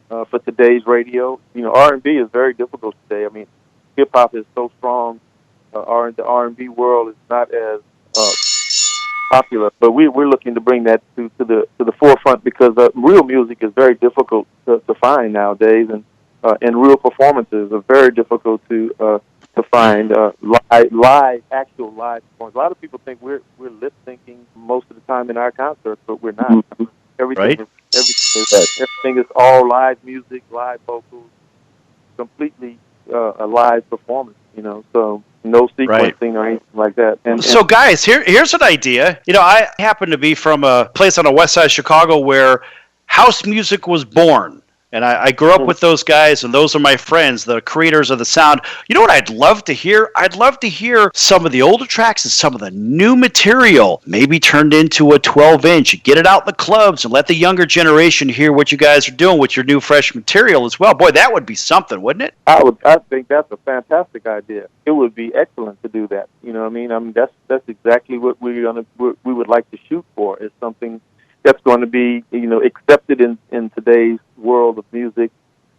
for today's radio. R&B is very difficult today. I mean, hip-hop is so strong. The R&B world is not as popular, but we're looking to bring that to the forefront, because real music is very difficult to find nowadays, and real performances are very difficult to find. Actual live performance. A lot of people think we're lip syncing most of the time in our concerts, but we're not. Everything is all live music, live vocals, completely a live performance. So no sequencing or anything like that. So, guys, here's an idea. I happen to be from a place on the west side of Chicago where house music was born. And I grew up with those guys, and those are my friends, the creators of the sound. You know what I'd love to hear? I'd love to hear some of the older tracks and some of the new material, maybe turned into a 12-inch. Get it out in the clubs and let the younger generation hear what you guys are doing with your new, fresh material as well. Boy, that would be something, wouldn't it? I think that's a fantastic idea. It would be excellent to do that. You know what I mean? I mean, that's exactly what we would like to shoot for, is something that's going to be, accepted in today's world of music,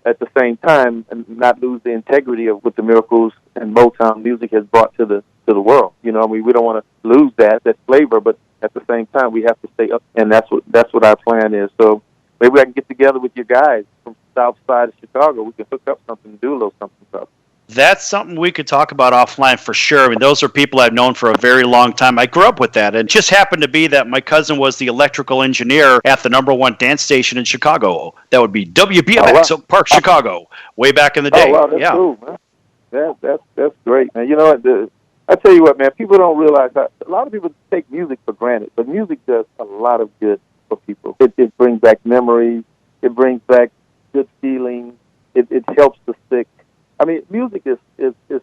at the same time, and not lose the integrity of what the Miracles and Motown music has brought to the world. We don't want to lose that flavor, but at the same time, we have to stay up, and that's what our plan is. So maybe I can get together with you guys from south side of Chicago. We can hook up something and do a little something stuff. That's something we could talk about offline for sure. I mean, those are people I've known for a very long time. I grew up with that. And it just happened to be that my cousin was the electrical engineer at the #1 dance station in Chicago. That would be WBLX Oak Park, Chicago, way back in the day. Oh, wow, that's cool, man. That's great, man. You know what? I tell you what, man, people don't realize that a lot of people take music for granted, but music does a lot of good for people. It brings back memories. It brings back good feelings. It helps the sick. I mean, music is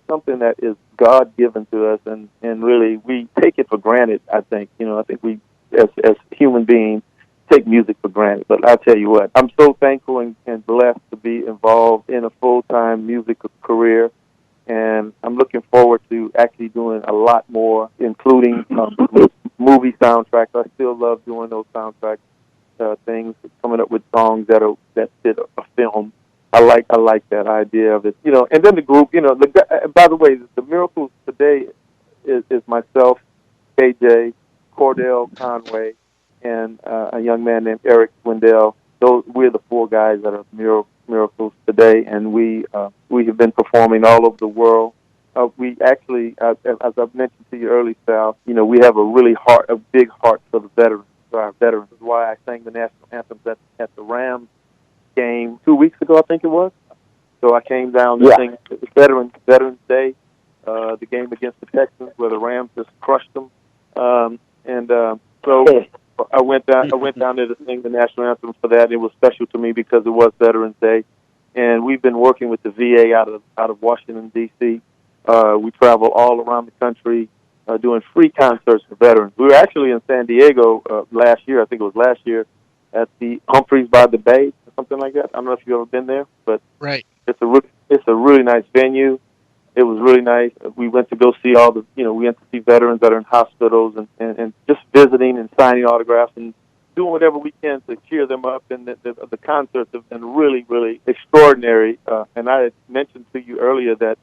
something that is God-given to us, and really we take it for granted, I think. I think we, as human beings, take music for granted. But I'll tell you what, I'm so thankful and blessed to be involved in a full-time music career, and I'm looking forward to actually doing a lot more, including movie soundtracks. I still love doing those soundtrack things, coming up with songs that fit a film. I like that idea of it, and then the group, by the way, the Miracles today is myself, KJ, Cordell Conway, and a young man named Eric Wendell. We're the 4 guys that are Miracles today, and we have been performing all over the world. We actually, as I've mentioned to you earlier, Sal, we have a big heart for the veterans, for our veterans. That's why I sang the national anthems at the Rams game 2 weeks ago, I think it was. So I came down to sing Veterans Day, the game against the Texans, where the Rams just crushed them. So I went down there to sing the national anthem for that. It was special to me because it was Veterans Day, and we've been working with the VA out of Washington D.C. We travel all around the country doing free concerts for veterans. We were actually in San Diego last year. I think it was last year at the Humphreys by the Bay or something like that. I don't know if you've ever been there, but right. It's a really nice venue. It was really nice. We went to go see we went to see veterans that are in hospitals and just visiting and signing autographs and doing whatever we can to cheer them up. And the concerts have been really, really extraordinary. And I had mentioned to you earlier that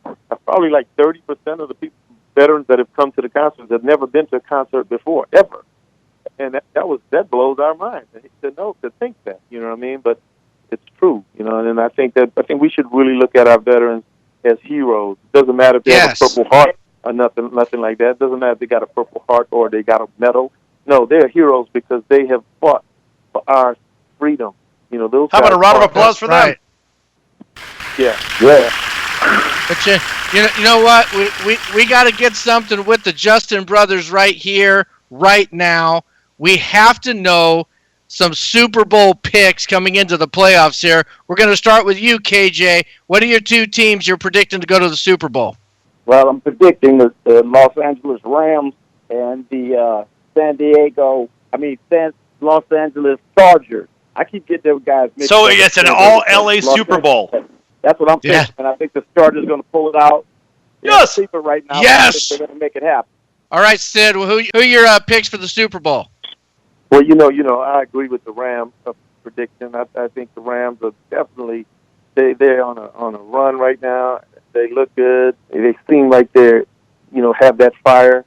probably like 30% of the veterans that have come to the concerts have never been to a concert before, ever. And that blows our mind to think that, you know what I mean? But it's true, you know. And I think we should really look at our veterans as heroes. It doesn't matter if they have a Purple Heart or nothing like that. It doesn't matter if they got a Purple Heart or they got a medal. No, they're heroes because they have fought for our freedom. You know, those. How about a round of applause for them? Yeah. But you know what? We got to get something with the Justin brothers right here, right now. We have to know some Super Bowl picks coming into the playoffs here. We're going to start with you, KJ. What are your two teams you're predicting to go to the Super Bowl? Well, I'm predicting the Los Angeles Rams and the Los Angeles Chargers. I keep getting those guys mixed up. So it's an all-LA Super Bowl. That's what I'm thinking, and I think the Chargers are going to pull it out. Yes! Right now, yes! I think they're going to make it happen. All right, Sid, who are your picks for the Super Bowl? Well, you know, I agree with the Rams prediction. I think the Rams are definitely they're on a run right now. They look good. They seem like they're have that fire,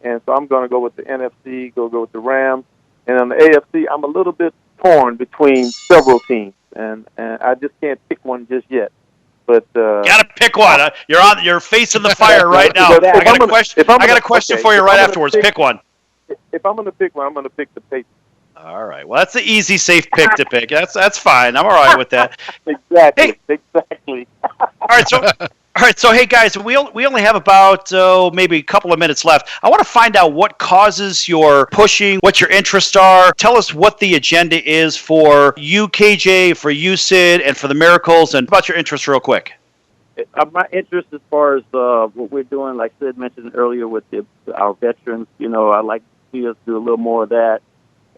and so I'm going to go with the NFC. Go with the Rams, and on the AFC, I'm a little bit torn between several teams, and I just can't pick one just yet. But gotta pick one. You're facing the fire right now. I got a question for you right afterwards. Pick one. If I'm going to pick one, I'm going to pick the Patriots. All right. Well, that's the easy, safe pick to pick. That's fine. I'm all right with that. Exactly. Hey. Exactly. All right. So, hey guys, we only have about maybe a couple of minutes left. I want to find out what causes your pushing, what your interests are. Tell us what the agenda is for you, KJ, for you, Sid, and for the Miracles, and about your interests real quick. My interest as far as what we're doing, like Sid mentioned earlier with our veterans, I'd like to see us do a little more of that.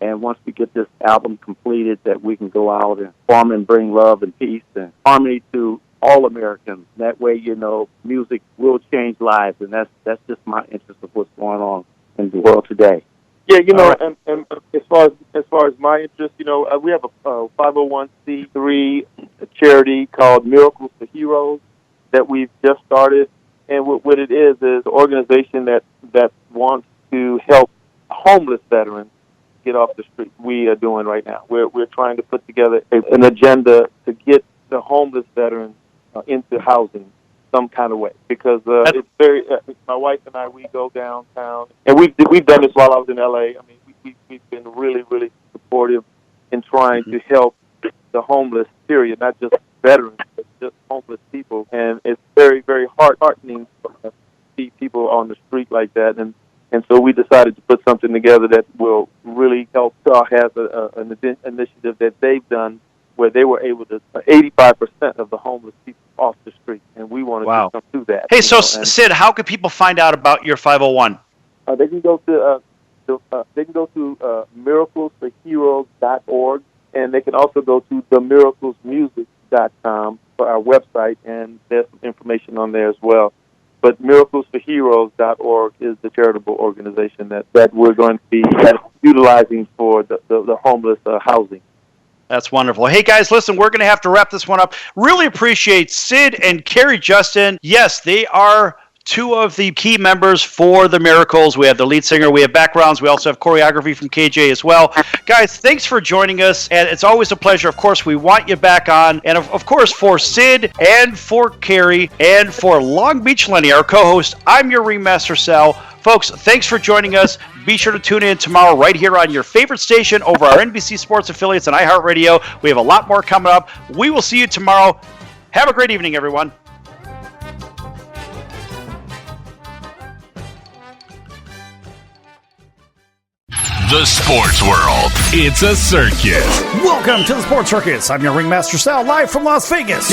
And once we get this album completed, that we can go out and form and bring love and peace and harmony to all Americans. That way, music will change lives, and that's just my interest of what's going on in the world today. Yeah, and as far as my interest, we have a 501c3 charity called Miracles for Heroes that we've just started, and what it is an organization that wants to help homeless veterans get off the street. We are doing right now. We're trying to put together an agenda to get the homeless veterans into housing some kind of way, because it's very. My wife and I, we go downtown, and we've done this while I was in LA. I mean, we've been really, really supportive in trying to help the homeless. Period, not just veterans, but just homeless people. And it's very, very heartening to see people on the street like that. And so we decided to put something together that will really help. SAW has an initiative that they've done where they were able to 85% of the homeless people off the street, and we want to do that. Hey, so Sid, how can people find out about your 501? They can go to miraclesforheroes.org, and they can also go to themiraclesmusic.com for our website, and there's some information on there as well. But miraclesforheroes.org is the charitable organization that we're going to be utilizing for the homeless housing. That's wonderful. Hey, guys, listen, we're going to have to wrap this one up. Really appreciate Sid and Carrie Justin. Yes, they are two of the key members for the Miracles. We have the lead singer. We have backgrounds. We also have choreography from KJ as well. Guys, thanks for joining us, and it's always a pleasure. Of course, we want you back on. And, of course, for Sid and for Carrie and for Long Beach Lenny, our co-host, I'm your Ringmaster Sal. Folks, thanks for joining us. Be sure to tune in tomorrow right here on your favorite station over our NBC Sports affiliates and iHeartRadio. We have a lot more coming up. We will see you tomorrow. Have a great evening, everyone. The sports world. It's a circus. Welcome to the Sports Circus. I'm your Ringmaster Sal, live from Las Vegas.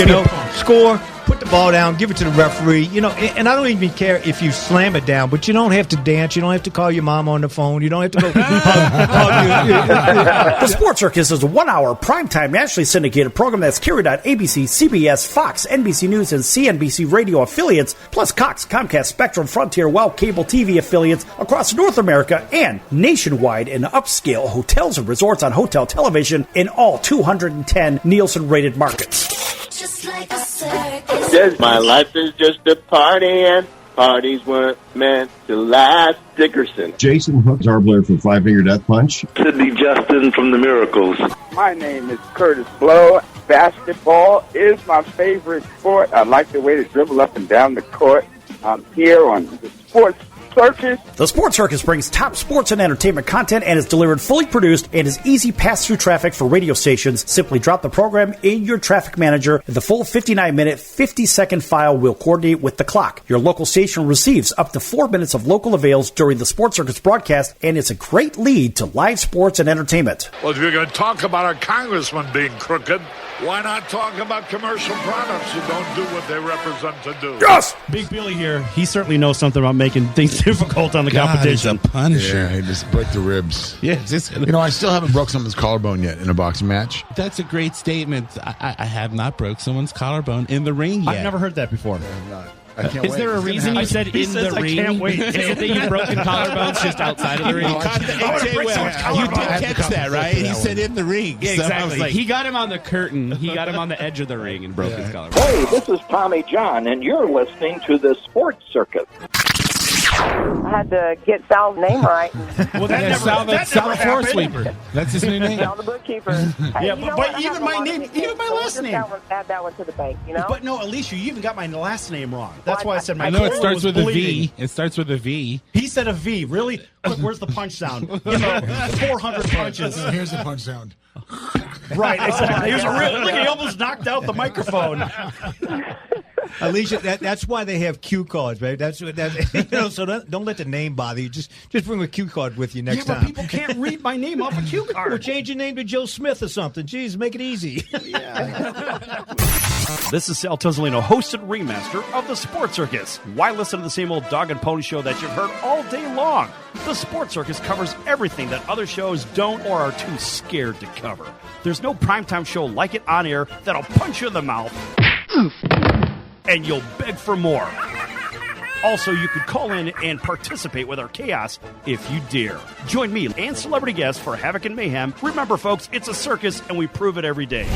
Score. put the ball down, give it to the referee. You know, and I don't even care if you slam it down, but you don't have to dance. You don't have to call your mom on the phone. You don't have to go The Sports Circus is a 1-hour primetime nationally syndicated program that's carried on ABC, CBS, Fox, NBC News, and CNBC radio affiliates, plus Cox, Comcast, Spectrum, Frontier, WOW cable TV affiliates across North America and nationwide in upscale hotels and resorts on hotel television in all 210 Nielsen-rated markets. Just like a circus. My life is just a party, and parties weren't meant to last. Dickerson. Jason Hook, guitar player from Five Finger Death Punch. Sidney Justin from the Miracles. My name is Curtis Blow. Basketball is my favorite sport. I like the way they dribble up and down the court. I'm here on the Sports Circus. The Sports Circus brings top sports and entertainment content and is delivered fully produced and is easy pass-through traffic for radio stations. Simply drop the program in your traffic manager. The full 59-minute, 50-second file will coordinate with the clock. Your local station receives up to 4 minutes of local avails during the Sports Circus broadcast, and it's a great lead to live sports and entertainment. Well, if you're going to talk about our congressman being crooked, why not talk about commercial products who don't do what they represent to do? Yes! Big Billy here. He certainly knows something about making things difficult on the competition. He's a punisher. Yeah, he just break the ribs. Yeah, I still haven't broke someone's collarbone yet in a boxing match. That's a great statement. I have not broke someone's collarbone in the ring yet. I've never heard that before. I can't Is wait. there a reason you said in the ring? I can't wait. Is it that you've broken collarbones just outside of the ring? You did catch that, right? He said in the ring. Yeah, So I exactly. was like, He got him on the curtain. He got him on the edge of the ring and broke his collarbone. Hey, this is Tommy John, and you're listening to the Sports Circus. I had to get Sal's name right. Well, Sal the floor sweeper. That's his new name. Sal the bookkeeper. Hey, Yeah, you know but what? I even have my a lot name, of nicknames, even my so last just name. Add that one to the bank, you know? But no, Alicia, you even got my last name wrong. That's why I said my I know it colon starts was with a bleeding. V. It starts with a V. He said a V. Really? Quick, where's the punch sound? 400 punches. Here's the punch sound. Right, exactly. He was look, he almost knocked out the microphone. Alicia, that's why they have cue cards, right? That's so don't let the name bother you. Just bring a cue card with you next But time. people can't read my name off a cue card. Or change your name to Joe Smith or something. Jeez, make it easy. This is Sal Tozzolino, host and ringmaster of the Sports Circus. Why listen to the same old dog and pony show that you've heard all day long? The Sports Circus covers everything that other shows don't or are too scared to cover. There's no primetime show like it on air that'll punch you in the mouth and you'll beg for more. Also, you could call in and participate with our chaos if you dare. Join me and celebrity guests for Havoc and Mayhem. Remember, folks, it's a circus, and we prove it every day.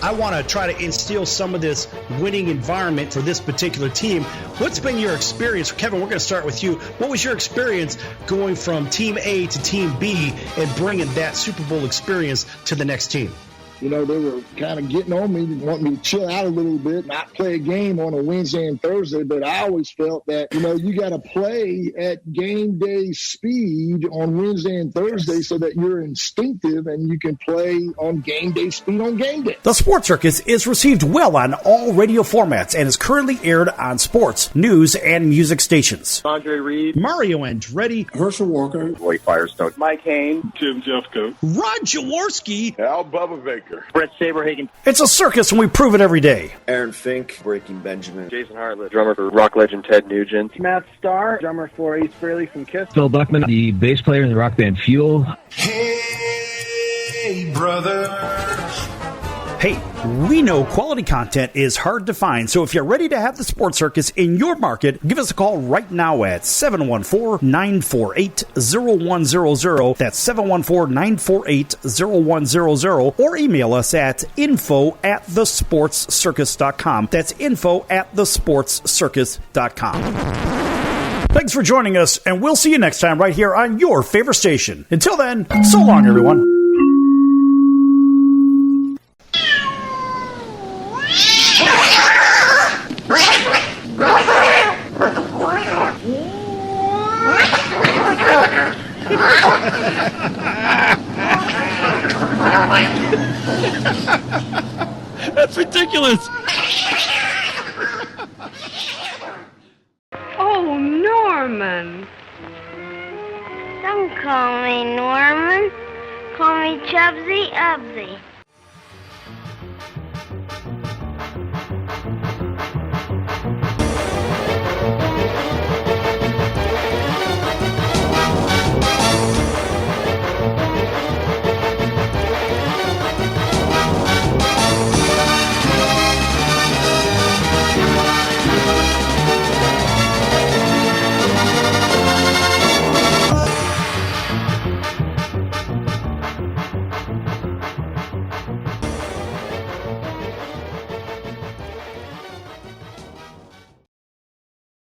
I want to try to instill some of this winning environment for this particular team. What's been your experience? Kevin, we're going to start with you. What was your experience going from Team A to Team B and bringing that Super Bowl experience to the next team? You know, they were kind of getting on me, wanting me to chill out a little bit, not play a game on a Wednesday and Thursday. But I always felt that, you know, you got to play at game day speed on Wednesday and Thursday so that you're instinctive and you can play on game day speed on game day. The Sports Circus is received well on all radio formats and is currently aired on sports, news, and music stations. Andre Reed, Mario Andretti, Herschel Walker, Roy Firestone, Mike Haynes, Tim Jeffco, Rod Jaworski, Al Bubba Baker, Brett Saberhagen, It's a circus and we prove it every day. Aaron Fink, Breaking Benjamin, Jason Hartlett, drummer for rock legend Ted Nugent. Matt Starr, drummer for Ace Frehley from Kiss. Phil Buckman, the bass player in the rock band Fuel. Hey, brother. Hey, we know quality content is hard to find, so if you're ready to have the Sports Circus in your market, give us a call right now at 714-948-0100. That's 714-948-0100. Or email us at info@thesportscircus.com. That's info@thesportscircus.com. Thanks for joining us, and we'll see you next time right here on your favorite station. Until then, so long, everyone. That's ridiculous. Oh, Norman. Don't call me Norman. Call me Chubsy Ubsy.